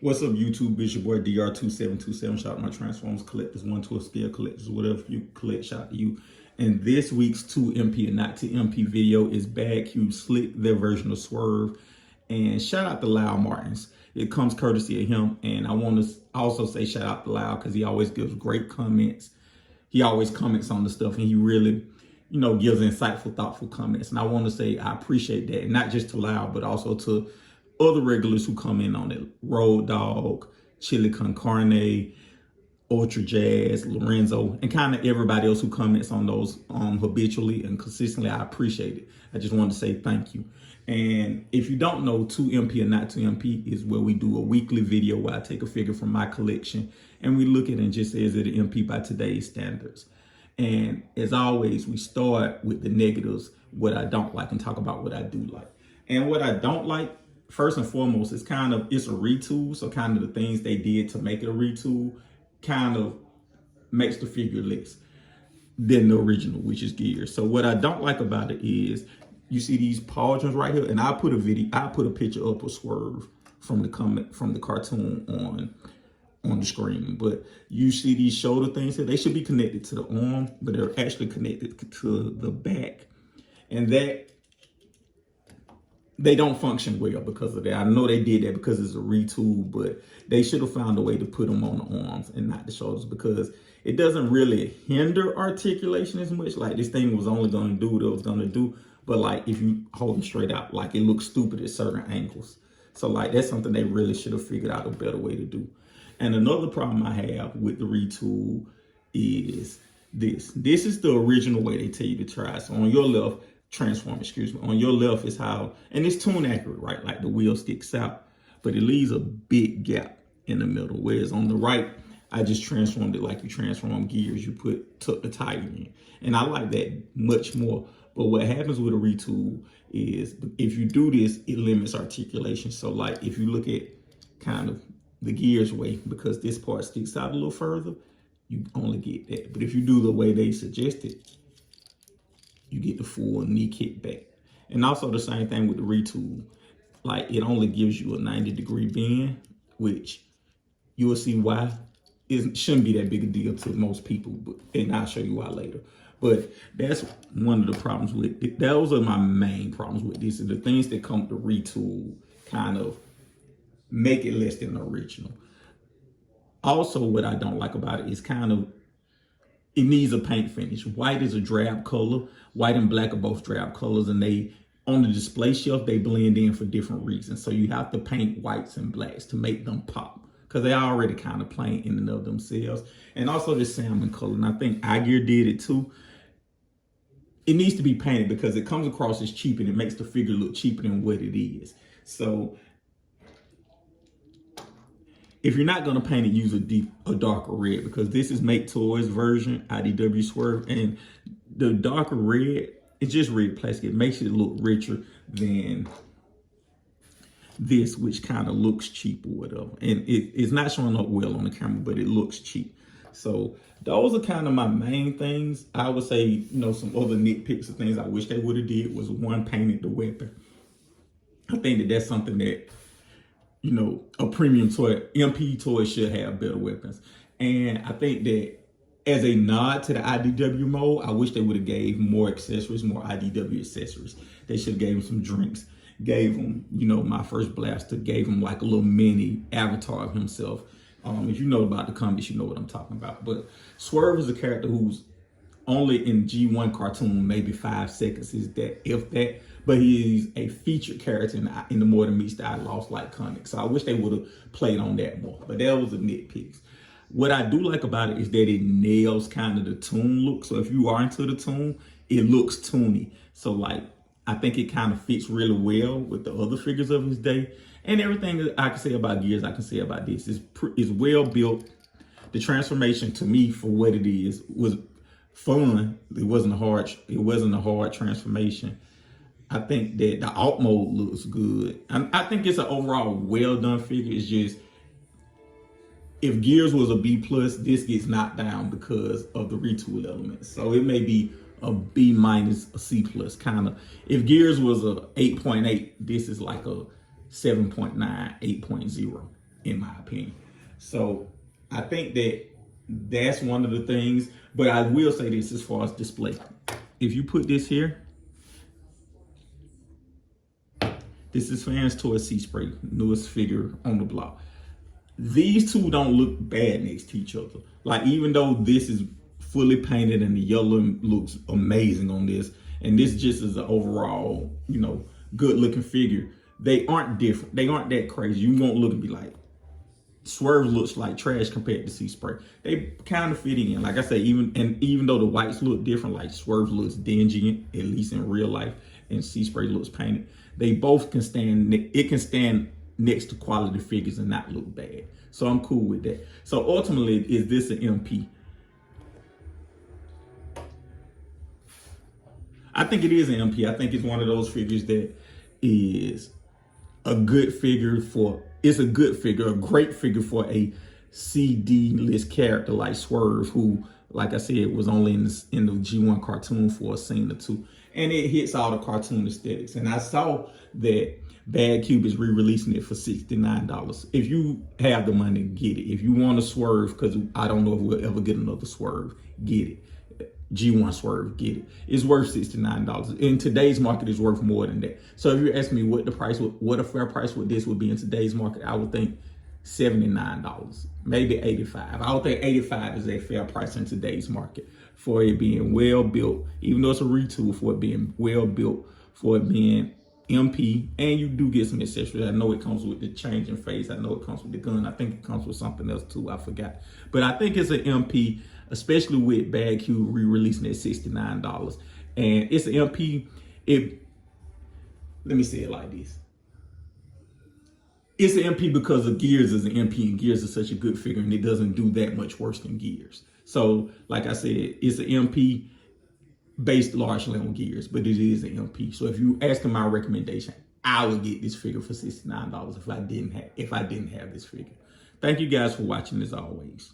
What's up, YouTube? It's your boy DR2727. Shout out to my Transformers collectors, 1 to a scale collectors, whatever you collect, shout out to you. And this week's 2MP and not to MP video is Bad Q Slick, their version of Swerve. And shout out to Lyle Martins. It comes courtesy of him. And I want to also say shout out to Lyle because he always gives great comments. He always comments on the stuff and he really, gives insightful, thoughtful comments. And I want to say I appreciate that. And not just to Lyle, but also to other regulars who come in on it. Road Dog, Chili Con Carne, Ultra Jazz, Lorenzo, and kind of everybody else who comments on those habitually and consistently. I appreciate it. I just want to say thank you. And if you don't know, 2MP or not 2MP is where we do a weekly video where I take a figure from my collection and we look at it and just say, is it an MP by today's standards? And as always, we start with the negatives, what I don't like, and talk about what I do like. And what I don't like, first and foremost, it's a retool. So kind of the things they did to make it a retool kind of makes the figure less than the original, which is Gears. So what I don't like about it is you see these pauldrons right here, and I put a picture up of Swerve from the cartoon on the screen. But you see these shoulder things here, they should be connected to the arm, but they're actually connected to the back. And that they don't function well because of that. I know they did that because it's a retool, but they should have found a way to put them on the arms and not the shoulders because it doesn't really hinder articulation as much. Like this thing was only going to do what it was going to do. But like if you hold them straight out, like it looks stupid at certain angles. So like that's something they really should have figured out a better way to do. And another problem I have with the retool is this. This is the original way they tell you to try. So on your left, on your left is how, and it's tune accurate, right? Like the wheel sticks out, but it leaves a big gap in the middle. Whereas on the right, I just transformed it like you transform Gears. You took the tire in. And I like that much more. But what happens with a retool is if you do this, it limits articulation. So like if you look at kind of the Gears way, because this part sticks out a little further, you only get that. But if you do the way they suggested, you get the full knee kick back. And also the same thing with the retool. Like it only gives you a 90-degree bend, which you will see why it shouldn't be that big a deal to most people, and I'll show you why later. But that's one of the problems with it. Those are my main problems with this. And the things that come to retool kind of make it less than the original. Also, what I don't like about it is it needs a paint finish. White is a drab color. White and black are both drab colors, and they on the display shelf they blend in for different reasons. So you have to paint whites and blacks to make them pop because they are already kind of plain in and of themselves. And also the salmon color, and I think iGear did it too. It needs to be painted because it comes across as cheap and it makes the figure look cheaper than what it is. So if you're not going to paint it, use a darker red because this is Make Toys version, IDW Swerve, and the darker red, it's just red plastic. It makes it look richer than this, which kind of looks cheap or whatever. And it's not showing up well on the camera, but it looks cheap. So those are kind of my main things. I would say, some other nitpicks of things I wish they would have did was one, painted the weapon. I think that's something that a premium toy, MP toy should have better weapons. And I think that as a nod to the IDW mode, I wish they would have gave more accessories, more IDW accessories. They should have gave him some drinks, gave him, my first blaster, gave him like a little mini avatar of himself. If you know about the comics, you know what I'm talking about. But Swerve is a character who's only in G1 cartoon, maybe 5 seconds, is that, if that. But he's a featured character in the More Than Meets the Eye Lost Light comics. So I wish they would have played on that more. But that was a nitpick. What I do like about it is that it nails kind of the toon look. So if you are into the toon, it looks toony. So like, I think it kind of fits really well with the other figures of his day. And everything that I can say about Gears, I can say about this. It's well built. The transformation to me for what it is was fun. It wasn't a hard transformation. I think that the alt mode looks good. I think it's an overall well done figure. It's just, if Gears was a B+, this gets knocked down because of the retool elements. So it may be a B-, a C+ kind of. If Gears was a 8.8, this is like a 7.9, 8.0. in my opinion. So I think that that's one of the things. But I will say this as far as display. If you put this here, this is fans towards Sea Spray, newest figure on the block. These two don't look bad next to each other. Like, even though this is fully painted and the yellow looks amazing on this, and this just is an overall, you know, good looking figure, they aren't different. They aren't that crazy. You won't look and be like, Swerve looks like trash compared to Sea Spray. They kind of fit in. Like I say, even though the whites look different, like Swerve looks dingy, at least in real life, and Sea Spray looks painted, they both can stand, it can stand next to quality figures and not look bad. So I'm cool with that. So ultimately, is this an MP? I think it is an MP. I think it's one of those figures that is a good figure for, it's a good figure, a great figure for a CD list character like Swerve, who, like I said, was only in the G1 cartoon for a scene or two. And it hits all the cartoon aesthetics. And I saw that Bad Cube is re-releasing it for $69. If you have the money, get it. If you want a Swerve, because I don't know if we'll ever get another Swerve, get it. G1 Swerve, get it. It's worth $69. In today's market, it's worth more than that. So if you ask me what the price, what a fair price with this would be in today's market, I would think $79, maybe $85. I would think $85 is a fair price in today's market for it being well built, even though it's a retool, for it being well built, for it being MP, and you do get some accessories. I know it comes with the changing face. I know it comes with the gun. I think it comes with something else too. I forgot. But I think it's an MP, especially with Bad Q re-releasing at $69. And it's an MP. Let me say it like this. It's an MP because of Gears is an MP, and Gears is such a good figure, and it doesn't do that much worse than Gears. So, like I said, it's an MP based largely on Gears, but it is an MP. So if you ask my recommendation, I would get this figure for $69 if I didn't have this figure. Thank you guys for watching as always.